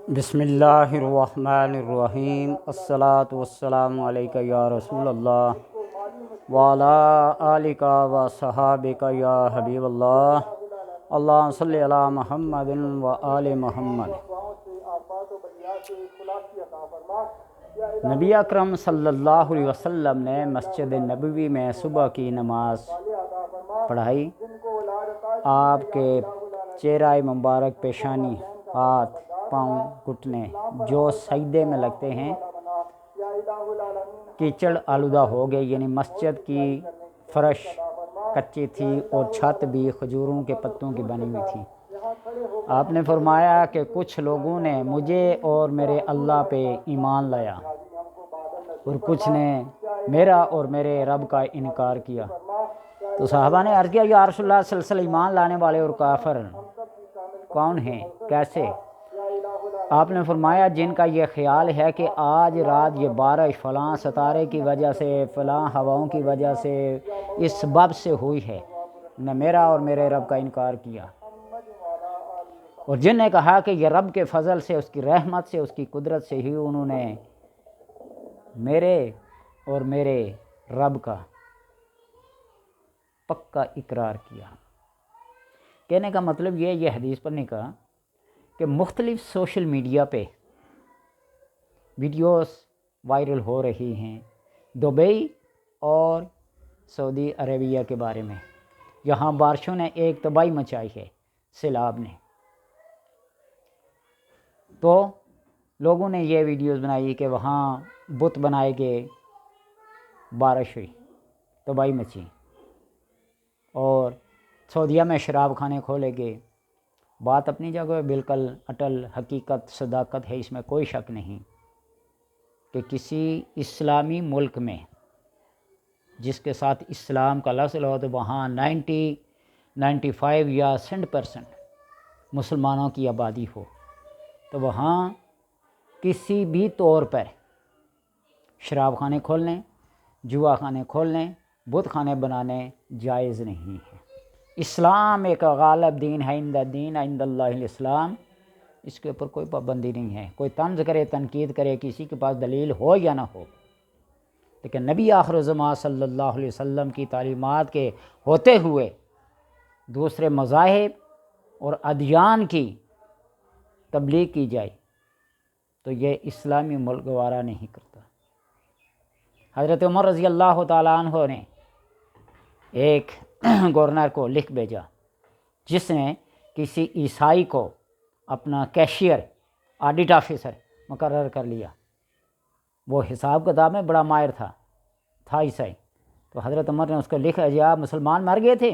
بسم اللہ الرحمن الرحیم، الصلاۃ والسلام علیک یا رسول اللہ وعلی آلک و صحابک یا حبیب اللہ، اللہم صلی علی محمد و آل محمد۔ نبی اکرم صلی اللہ علیہ وسلم نے مسجد نبوی میں صبح کی نماز پڑھائی۔ آپ کے چہرہ مبارک، پیشانی، ہاتھ، پاؤں، گھٹنے جو سجدے میں لگتے ہیں کیچڑ آلودہ ہو گئے، یعنی مسجد کی فرش کچی تھی اور چھت بھی کھجوروں کے پتوں کی بنی ہوئی تھی۔ آپ نے فرمایا کہ کچھ لوگوں نے مجھے اور میرے اللہ پہ ایمان لایا اور کچھ نے میرا اور میرے رب کا انکار کیا۔ تو صحابہ نے عرض کیا، یا رسول اللہ صلی اللہ علیہ وسلم، ایمان لانے والے اور کافر کون ہیں، کیسے؟ آپ نے فرمایا، جن کا یہ خیال ہے کہ آج رات یہ بارش فلاں ستارے کی وجہ سے، فلاں ہواؤں کی وجہ سے، اس سبب سے ہوئی ہے، نے میرا اور میرے رب کا انکار کیا۔ اور جن نے کہا کہ یہ رب کے فضل سے، اس کی رحمت سے، اس کی قدرت سے ہی انہوں نے میرے اور میرے رب کا پکا اقرار کیا۔ کہنے کا مطلب یہ حدیث پڑھنے کا کہ مختلف سوشل میڈیا پہ ویڈیوز وائرل ہو رہی ہیں دبئی اور سعودی عربیہ کے بارے میں۔ یہاں بارشوں نے ایک تباہی مچائی ہے، سیلاب نے۔ تو لوگوں نے یہ ویڈیوز بنائی کہ وہاں بت بنائے گئے، بارش ہوئی، تباہی مچی، اور سعودیہ میں شراب خانے کھولے گئے۔ بات اپنی جگہ بالکل اٹل حقیقت، صداقت ہے، اس میں کوئی شک نہیں کہ کسی اسلامی ملک میں جس کے ساتھ اسلام کا لفظ ہو تو وہاں 95 یا 100% مسلمانوں کی آبادی ہو، تو وہاں کسی بھی طور پر شراب خانے کھولنے، جوا خانے کھولنے، بت خانے بنانے جائز نہیں ہے۔ اسلام ایک غالب دین ہے، عند اللہ الاسلام، اس کے اوپر کوئی پابندی نہیں ہے۔ کوئی طنز کرے، تنقید کرے، کسی کے پاس دلیل ہو یا نہ ہو، لیکن نبی آخر الزمان صلی اللہ علیہ وسلم کی تعلیمات کے ہوتے ہوئے دوسرے مذاہب اور ادیان کی تبلیغ کی جائے تو یہ اسلامی ملک گوارا نہیں کرتا۔ حضرت عمر رضی اللہ تعالیٰ عنہ نے ایک گورنر کو لکھ بھیجا جس نے کسی عیسائی کو اپنا کیشیئر، آڈٹ آفیسر مقرر کر لیا۔ وہ حساب کتاب میں بڑا ماہر تھا عیسائی۔ تو حضرت عمر نے اس کو لکھا، جی آپ مسلمان مر گئے تھے۔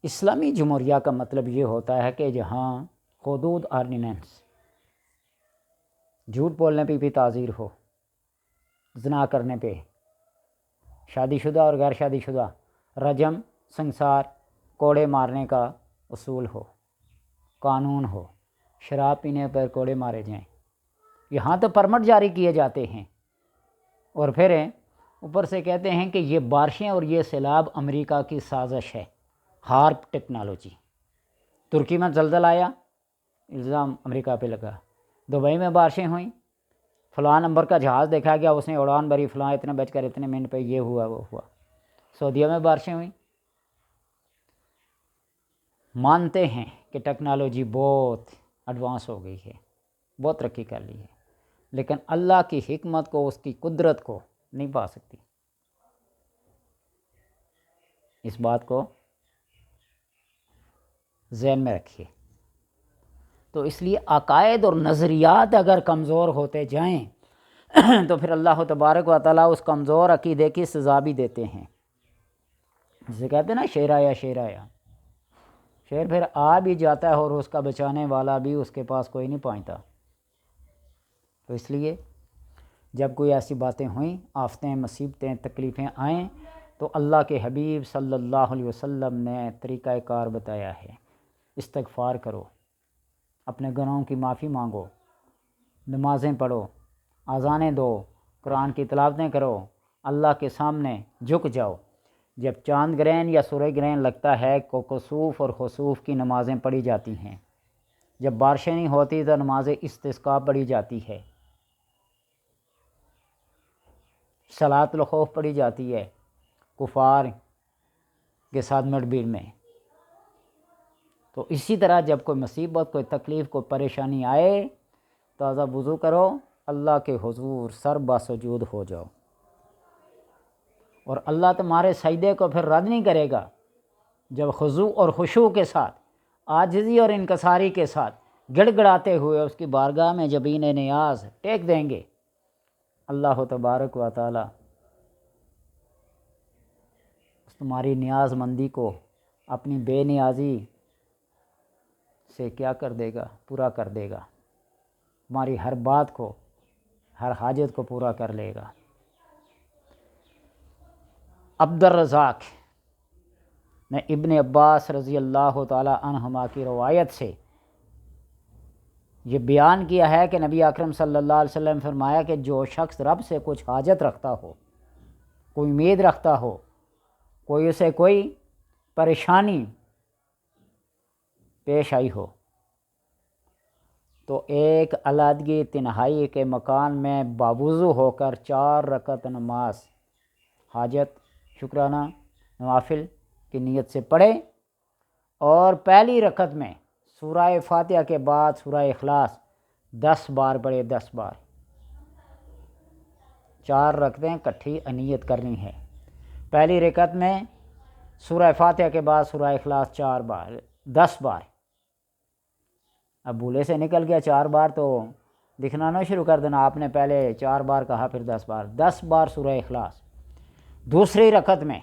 اسلامی جمہوریہ کا مطلب یہ ہوتا ہے کہ جہاں حدود آرڈیننس، جھوٹ بولنے پہ بھی تعزیر ہو، زنا کرنے پہ، شادی شدہ اور غیر شادی شدہ رجم، سنسار، کوڑے مارنے کا اصول ہو، قانون ہو، شراب پینے پر کوڑے مارے جائیں۔ یہاں تو پرمٹ جاری کیے جاتے ہیں، اور پھر اوپر سے کہتے ہیں کہ یہ بارشیں اور یہ سیلاب امریکہ کی سازش ہے، ہارپ ٹیکنالوجی۔ ترکی میں زلزلہ آیا، الزام امریکہ پہ لگا۔ دبئی میں بارشیں ہوئیں، فلاں نمبر کا جہاز دیکھا گیا، اس نے اڑان بھری، فلاں اتنے بج کر اتنے منٹ پہ یہ ہوا وہ ہوا۔ سعودیہ میں بارشیں ہوئیں۔ مانتے ہیں کہ ٹیکنالوجی بہت ایڈوانس ہو گئی ہے، بہت ترقی کر لی ہے، لیکن اللہ کی حکمت کو، اس کی قدرت کو نہیں پا سکتی۔ اس بات کو ذہن میں رکھیے۔ تو اس لیے عقائد اور نظریات اگر کمزور ہوتے جائیں تو پھر اللہ تبارک و تعالیٰ اس کمزور عقیدے کی سزا بھی دیتے ہیں۔ جسے کہتے ہیں نا، شیر آیا شیر آیا، شیر پھر آ بھی جاتا ہے اور اس کا بچانے والا بھی اس کے پاس کوئی نہیں پہنچتا۔ تو اس لیے جب کوئی ایسی باتیں ہوئیں، آفتیں، مصیبتیں، تکلیفیں آئیں، تو اللہ کے حبیب صلی اللہ علیہ وسلم نے طریقہ کار بتایا ہے۔ استغفار کرو، اپنے گناہوں کی معافی مانگو، نمازیں پڑھو، اذانیں دو، قرآن کی تلاوتیں کرو، اللہ کے سامنے جھک جاؤ۔ جب چاند گرہن یا سورج گرہن لگتا ہے کو کسوف اور خسوف کی نمازیں پڑھی جاتی ہیں۔ جب بارشیں نہیں ہوتی تو نماز استسقاء پڑھی جاتی ہے، صلاۃ الخوف پڑھی جاتی ہے کفار کے ساتھ مڈبر میں۔ تو اسی طرح جب کوئی مصیبت، کوئی تکلیف، کوئی پریشانی آئے، تازہ وضو کرو، اللہ کے حضور سر باسجود ہو جاؤ، اور اللہ تمہارے سجدے کو پھر رد نہیں کرے گا جب خضوع اور خشوع کے ساتھ، عاجزی اور انکساری کے ساتھ گڑ گڑاتے ہوئے اس کی بارگاہ میں جبین نیاز ٹیک دیں گے، اللہ تبارک و تعالی تمہاری نیاز مندی کو اپنی بے نیازی سے کیا کر دے گا؟ پورا کر دے گا، تمہاری ہر بات کو، ہر حاجت کو پورا کر لے گا۔ عبد الرزاق نے ابن عباس رضی اللہ تعالی عنہما کی روایت سے یہ بیان کیا ہے کہ نبی اکرم صلی اللہ علیہ وسلم فرمایا کہ جو شخص رب سے کچھ حاجت رکھتا ہو، کوئی امید رکھتا ہو، کوئی اسے کوئی پریشانی پیش آئی ہو، تو ایک علیحدگی تنہائی کے مکان میں باوضو ہو کر 4 رکعت نماز حاجت، شکرانہ، نوافل کی نیت سے پڑھے، اور پہلی رکعت میں سورہ فاتحہ کے بعد سورہ اخلاص 10 بار پڑھے، 10 بار۔ 4 رکعتیں کٹھی نیت کرنی ہے۔ پہلی رکعت میں سورہ فاتحہ کے بعد سورہ اخلاص 4 بار، 10 بار۔ اب بھولے سے نکل گیا 4 بار تو دکھنا نہ شروع کر دینا، آپ نے پہلے 4 بار کہا پھر 10 بار، 10 بار سورہ اخلاص۔ دوسری رکعت میں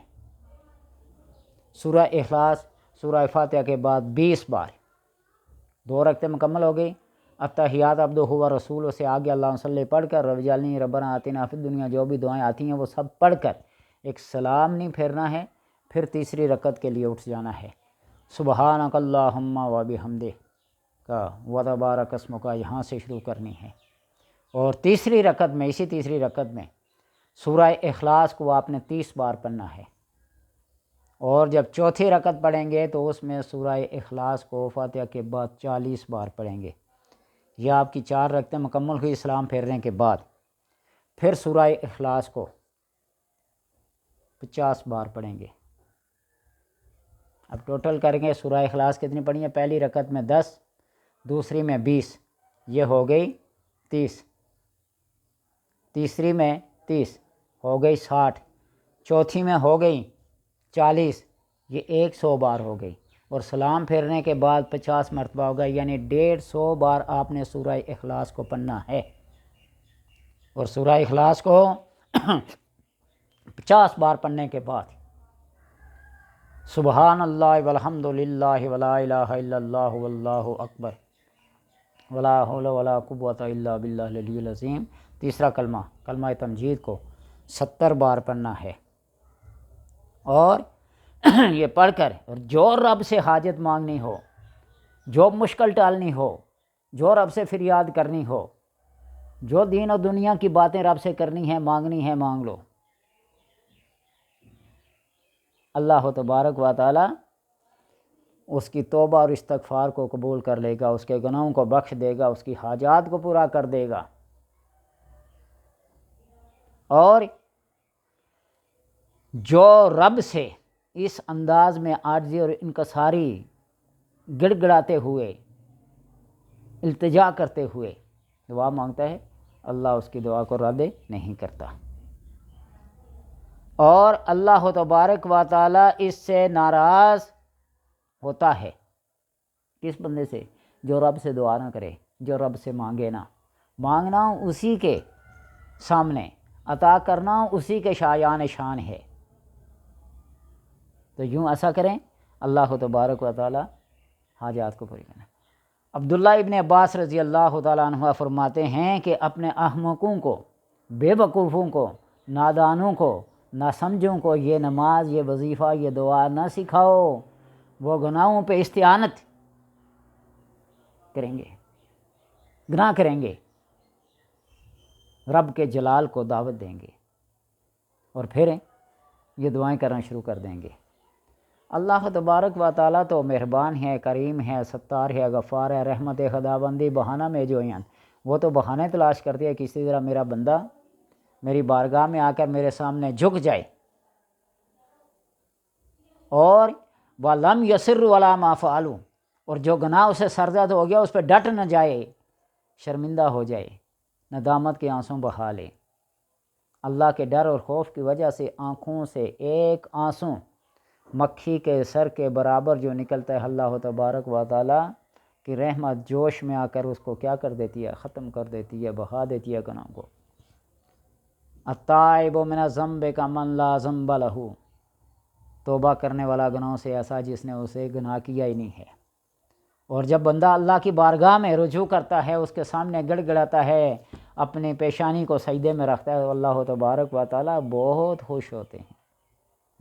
سورہ اخلاص سورہ فاتحہ کے بعد 20 بار۔ 2 رکعتیں مکمل ہو گئی۔ التحیات عبدہ و رسولہ سے آگے اللہم صلی پڑھ کر رب اجعلنی ربنا آتنا فی الدنیا، جو بھی دعائیں آتی ہیں وہ سب پڑھ کر ایک سلام نہیں پھیرنا ہے، پھر تیسری رکعت کے لیے اٹھ جانا ہے۔ سبحانک اللہم و بحمدک کا وتبارک اسمک کا یہاں سے شروع کرنی ہے، اور تیسری رکعت میں، اسی تیسری رکعت میں سورہ اخلاص کو آپ نے 30 بار پڑھنا ہے، اور جب چوتھی رکعت پڑھیں گے تو اس میں سورہ اخلاص کو فاتحہ کے بعد 40 بار پڑھیں گے۔ یہ آپ کی 4 رکعتیں مکمل ہوئی سلام پھیرنے کے بعد۔ پھر سورہ اخلاص کو 50 بار پڑھیں گے۔ اب ٹوٹل کریں گے سورہ اخلاص کتنی پڑھی ہیں؟ پہلی رکعت میں 10، دوسری میں 20، یہ ہو گئی 30، تیسری میں 30 ہو گئی 60، چوتھی میں ہو گئی 40، یہ 100 بار ہو گئی، اور سلام پھیرنے کے بعد 50 مرتبہ ہوگا، یعنی 150 بار آپ نے سورہ اخلاص کو پڑھنا ہے، اور سورہ اخلاص کو 50 بار پڑھنے کے بعد سبحان اللہ والحمد للہ ولا الہ الا اللہ واللہ اکبر ولا حول ولا قوۃ الا باللہ العلی العظیم، تیسرا کلمہ، کلمہ تمجید کو 70 بار پڑھنا ہے، اور یہ پڑھ کر اور جو رب سے حاجت مانگنی ہو، جو مشکل ٹالنی ہو، جو رب سے فریاد کرنی ہو، جو دین اور دنیا کی باتیں رب سے کرنی ہیں، مانگنی ہیں، مانگ لو، اللہ تبارک و تعالی اس کی توبہ اور استغفار کو قبول کر لے گا، اس کے گناہوں کو بخش دے گا، اس کی حاجات کو پورا کر دے گا۔ اور جو رب سے اس انداز میں عاجزی اور انکساری گڑ گڑاتے ہوئے، التجا کرتے ہوئے دعا مانگتا ہے، اللہ اس کی دعا کو رد نہیں کرتا، اور اللہ تبارک و تعالی اس سے ناراض ہوتا ہے۔ کس بندے سے؟ جو رب سے دعا نہ کرے، جو رب سے مانگے نہ، مانگنا اسی کے سامنے، عطا کرنا اسی کے شایان شان ہے، تو یوں ایسا کریں، اللہ تبارک و تعالی حاجات کو پوری کرنا۔ عبداللہ ابن عباس رضی اللہ تعالیٰ عنہ فرماتے ہیں کہ اپنے احمقوں کو، بے وقوفوں کو، نادانوں کو، ناسمجھوں کو یہ نماز، یہ وظیفہ، یہ دعا نہ سکھاؤ، وہ گناہوں پہ استعانت کریں گے، گناہ کریں گے، رب کے جلال کو دعوت دیں گے، اور پھر یہ دعائیں کرنا شروع کر دیں گے۔ اللہ تبارک و تعالیٰ تو مہربان ہے، کریم ہے، ستار ہے، غفار ہے، رحمت خداوندی بہانہ میں جو ہیں وہ تو بہانے تلاش کرتی ہے کسی طرح میرا بندہ میری بارگاہ میں آ کر میرے سامنے جھک جائے، اور وَلَمْ يَصِرُّوا عَلَىٰ مَا فَعَلُوا، اور جو گناہ اسے سرزد ہو گیا اس پہ ڈٹ نہ جائے، شرمندہ ہو جائے، ندامت کے آنسوں بہا لے۔ اللہ کے ڈر اور خوف کی وجہ سے آنکھوں سے ایک آنسوں مکھی کے سر کے برابر جو نکلتا ہے، اللہ تبارک و تعالیٰ کی رحمت جوش میں آ کر اس کو کیا کر دیتی ہے؟ ختم کر دیتی ہے، بہا دیتی ہے گناہ کو۔ التائب من الذنب کمن لا ذنب لہ، توبہ کرنے والا گناہوں سے ایسا جس نے اسے گناہ کیا ہی نہیں ہے۔ اور جب بندہ اللہ کی بارگاہ میں رجوع کرتا ہے، اس کے سامنے گڑ گڑاتا ہے، اپنی پیشانی کو سجدے میں رکھتا ہے، تو اللہ تبارک و تعالیٰ بہت خوش ہوتے ہیں،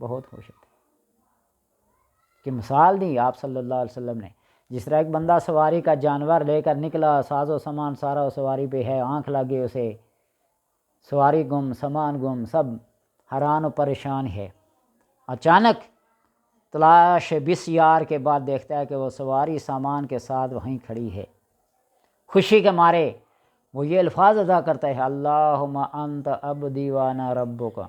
بہت خوش ہوتے ہیں۔ کہ مثال دی آپ صلی اللہ علیہ وسلم نے، جس طرح ایک بندہ سواری کا جانور لے کر نکلا، ساز و سامان سارا سواری پہ ہے، آنکھ لگے اسے، سواری گم، سامان گم، سب حیران و پریشان ہے، اچانک تلاش بسیار کے بعد دیکھتا ہے کہ وہ سواری سامان کے ساتھ وہیں کھڑی ہے۔ خوشی کے مارے وہ یہ الفاظ ادا کرتا ہے، اللہم انت عبدی وانا ربک،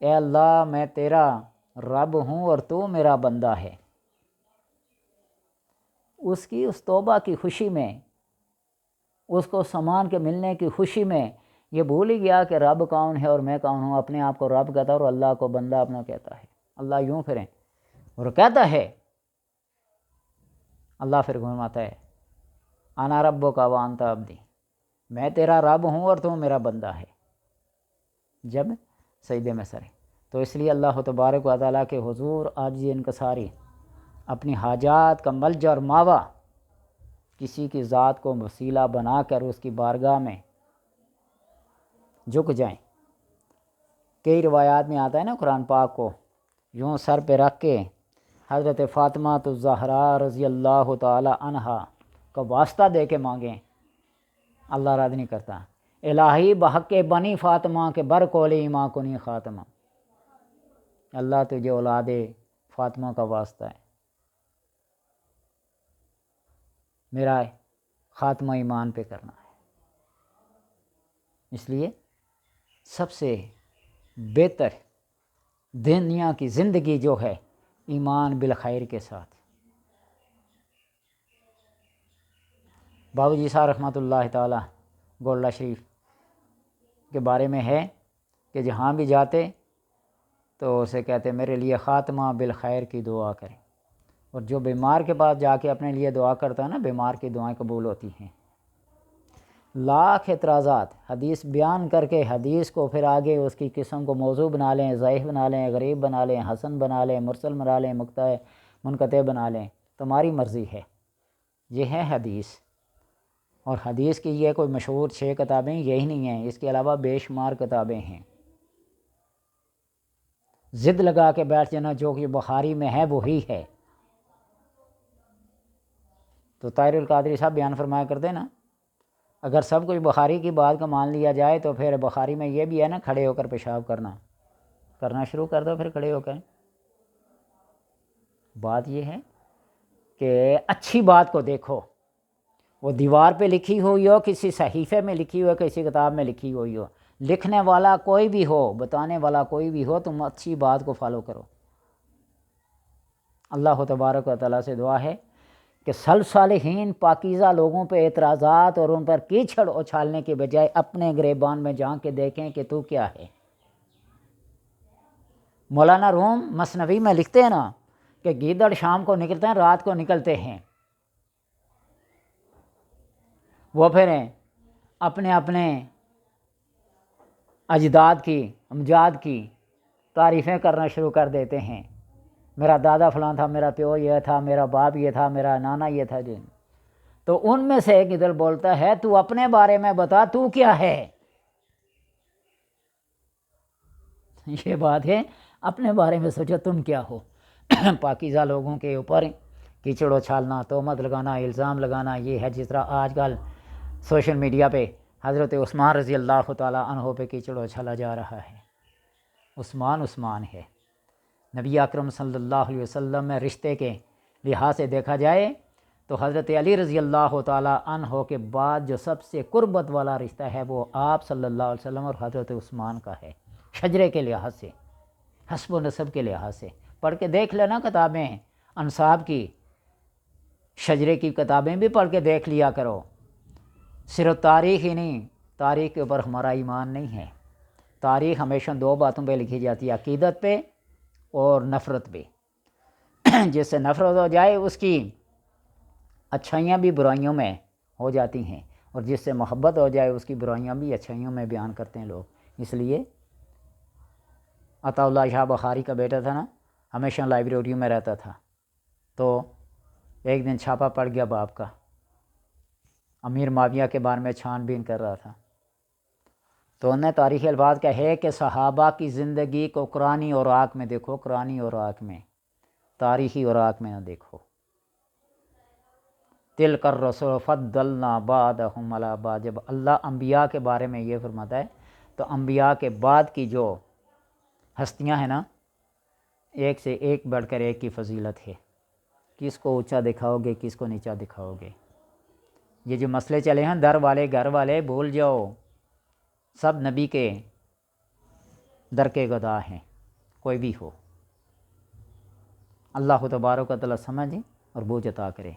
اے اللہ میں تیرا رب ہوں اور تو میرا بندہ ہے۔ اس کی اس توبہ کی خوشی میں، اس کو سامان کے ملنے کی خوشی میں یہ بھول ہی گیا کہ رب کون ہے اور میں کون ہوں، اپنے آپ کو رب کہتا ہے اور اللہ کو بندہ اپنا کہتا ہے۔ اللہ یوں پھریں اور کہتا ہے، اللہ پھر فرماتا ہے انا ربک وانت عبدی، میں تیرا رب ہوں اور تو میرا بندہ ہے، جب سجدے میں سرے۔ تو اس لیے اللہ تبارک و تعالیٰ کے حضور عاجزی انکساری، اپنی حاجات کا ملجا اور ماوا کسی کی ذات کو وسیلہ بنا کر اس کی بارگاہ میں جھک جائیں۔ کئی روایات میں آتا ہے نا قرآن پاک کو یوں سر پہ رکھ کے حضرت فاطمہ الزہراء رضی اللہ تعالی عنہا کا واسطہ دے کے مانگیں، اللہ رد نہیں کرتا۔ الہی بحق بنی فاطمہ کے بر کولی ماں کنی خاتمہ، اللہ تجھے اولاد فاطمہ کا واسطہ ہے، میرا خاتمہ ایمان پہ کرنا ہے۔ اس لیے سب سے بہتر دنیا کی زندگی جو ہے ایمان بالخیر کے ساتھ۔ بابو جی صاحب رحمۃ اللہ تعالی گولڈا شریف کے بارے میں ہے کہ جہاں بھی جاتے تو اسے کہتے میرے لیے خاتمہ بالخیر کی دعا کریں، اور جو بیمار کے پاس جا کے اپنے لیے دعا کرتا ہے نا، بیمار کی دعائیں قبول ہوتی ہیں۔ لاکھ اعتراضات حدیث بیان کر کے حدیث کو پھر آگے اس کی قسم کو موضوع بنا لیں، ضعیف بنا لیں، غریب بنا لیں، حسن بنا لیں، مرسل بنا لیں، منقطع بنا لیں، تمہاری مرضی ہے۔ یہ ہے حدیث، اور حدیث کی یہ کوئی مشہور 6 کتابیں یہی نہیں ہیں، اس کے علاوہ بے شمار کتابیں ہیں۔ ضد لگا کے بیٹھ جانا جو کہ بخاری میں ہے وہی ہے۔ تو طاہر القادری صاحب بیان فرمایا کرتے نا، اگر سب کچھ بخاری کی بات کا مان لیا جائے تو پھر بخاری میں یہ بھی ہے نا، کھڑے ہو کر پیشاب کرنا شروع کر دو پھر کھڑے ہو کر۔ بات یہ ہے کہ اچھی بات کو دیکھو، وہ دیوار پہ لکھی ہوئی ہو، کسی صحیفے میں لکھی ہوئی ہو، کسی کتاب میں لکھی ہوئی ہو، لکھنے والا کوئی بھی ہو، بتانے والا کوئی بھی ہو، تم اچھی بات کو فالو کرو۔ اللہ تبارک و تعالیٰ سے دعا ہے کہ صالحین پاکیزہ لوگوں پہ اعتراضات اور ان پر کیچڑ اچھالنے کے بجائے اپنے گریبان میں جھانک کے دیکھیں کہ تو کیا ہے۔ مولانا روم مثنوی میں لکھتے ہیں نا کہ گیدڑ شام کو نکلتے ہیں، رات کو نکلتے ہیں، وہ پھر اپنے اپنے اجداد کی امجاد کی تعریفیں کرنا شروع کر دیتے ہیں، میرا دادا فلاں تھا، میرا پیو یہ تھا، میرا باپ یہ تھا، میرا نانا یہ تھا۔ جن تو ان میں سے ایک گدڑ بولتا ہے تو اپنے بارے میں بتا، تو کیا ہے؟ یہ بات ہے، اپنے بارے میں سوچو تم کیا ہو۔ پاکیزہ لوگوں کے اوپر کیچڑ اچھالنا، تہمت لگانا، الزام لگانا، یہ ہے جس طرح آج کل سوشل میڈیا پہ حضرت عثمان رضی اللہ تعالیٰ عنہ پہ کیچڑ اچھالا جا رہا ہے۔ عثمان ہے، نبی اکرم صلی اللہ علیہ وسلم میں رشتے کے لحاظ سے دیکھا جائے تو حضرت علی رضی اللہ تعالیٰ عنہ کے بعد جو سب سے قربت والا رشتہ ہے وہ آپ صلی اللہ علیہ وسلم اور حضرت عثمان کا ہے، شجرے کے لحاظ سے، حسب و نسب کے لحاظ سے۔ پڑھ کے دیکھ لینا کتابیں انصاب کی، شجرے کی کتابیں بھی پڑھ کے دیکھ لیا کرو، صرف تاریخ ہی نہیں، تاریخ کے اوپر ہمارا ایمان نہیں ہے۔ تاریخ ہمیشہ دو باتوں پہ لکھی جاتی ہے، عقیدت پہ اور نفرت پہ۔ جس سے نفرت ہو جائے اس کی اچھائیاں بھی برائیوں میں ہو جاتی ہیں، اور جس سے محبت ہو جائے اس کی برائیاں بھی اچھائیوں میں بیان کرتے ہیں لوگ۔ اس لیے عطا اللہ شاہ بخاری کا بیٹا تھا نا، ہمیشہ لائبریریوں میں رہتا تھا، تو ایک دن چھاپا پڑ گیا باپ کا، امیر معاویہ کے بارے میں چھان بین کر رہا تھا، تو انہیں تاریخی الفاظ کا ہے کہ صحابہ کی زندگی کو قرآنی اوراق میں دیکھو، قرآنی اوراق میں، تاریخی اوراق میں نہ دیکھو۔ تلک الرسل فضلنا بعضهم علی بعض، جب اللہ انبیاء کے بارے میں یہ فرماتا ہے تو انبیاء کے بعد کی جو ہستیاں ہیں نا، ایک سے ایک بڑھ کر ایک کی فضیلت ہے، کس کو اونچا دکھاؤ گے، کس کو نیچا دکھاؤ گے۔ یہ جو مسئلے چلے ہیں در والے گھر والے بھول جاؤ، سب نبی کے در کے گدا ہیں، کوئی بھی ہو۔ اللہ تبارک و تعالی سمجھ اور بوجھ عطا کرے۔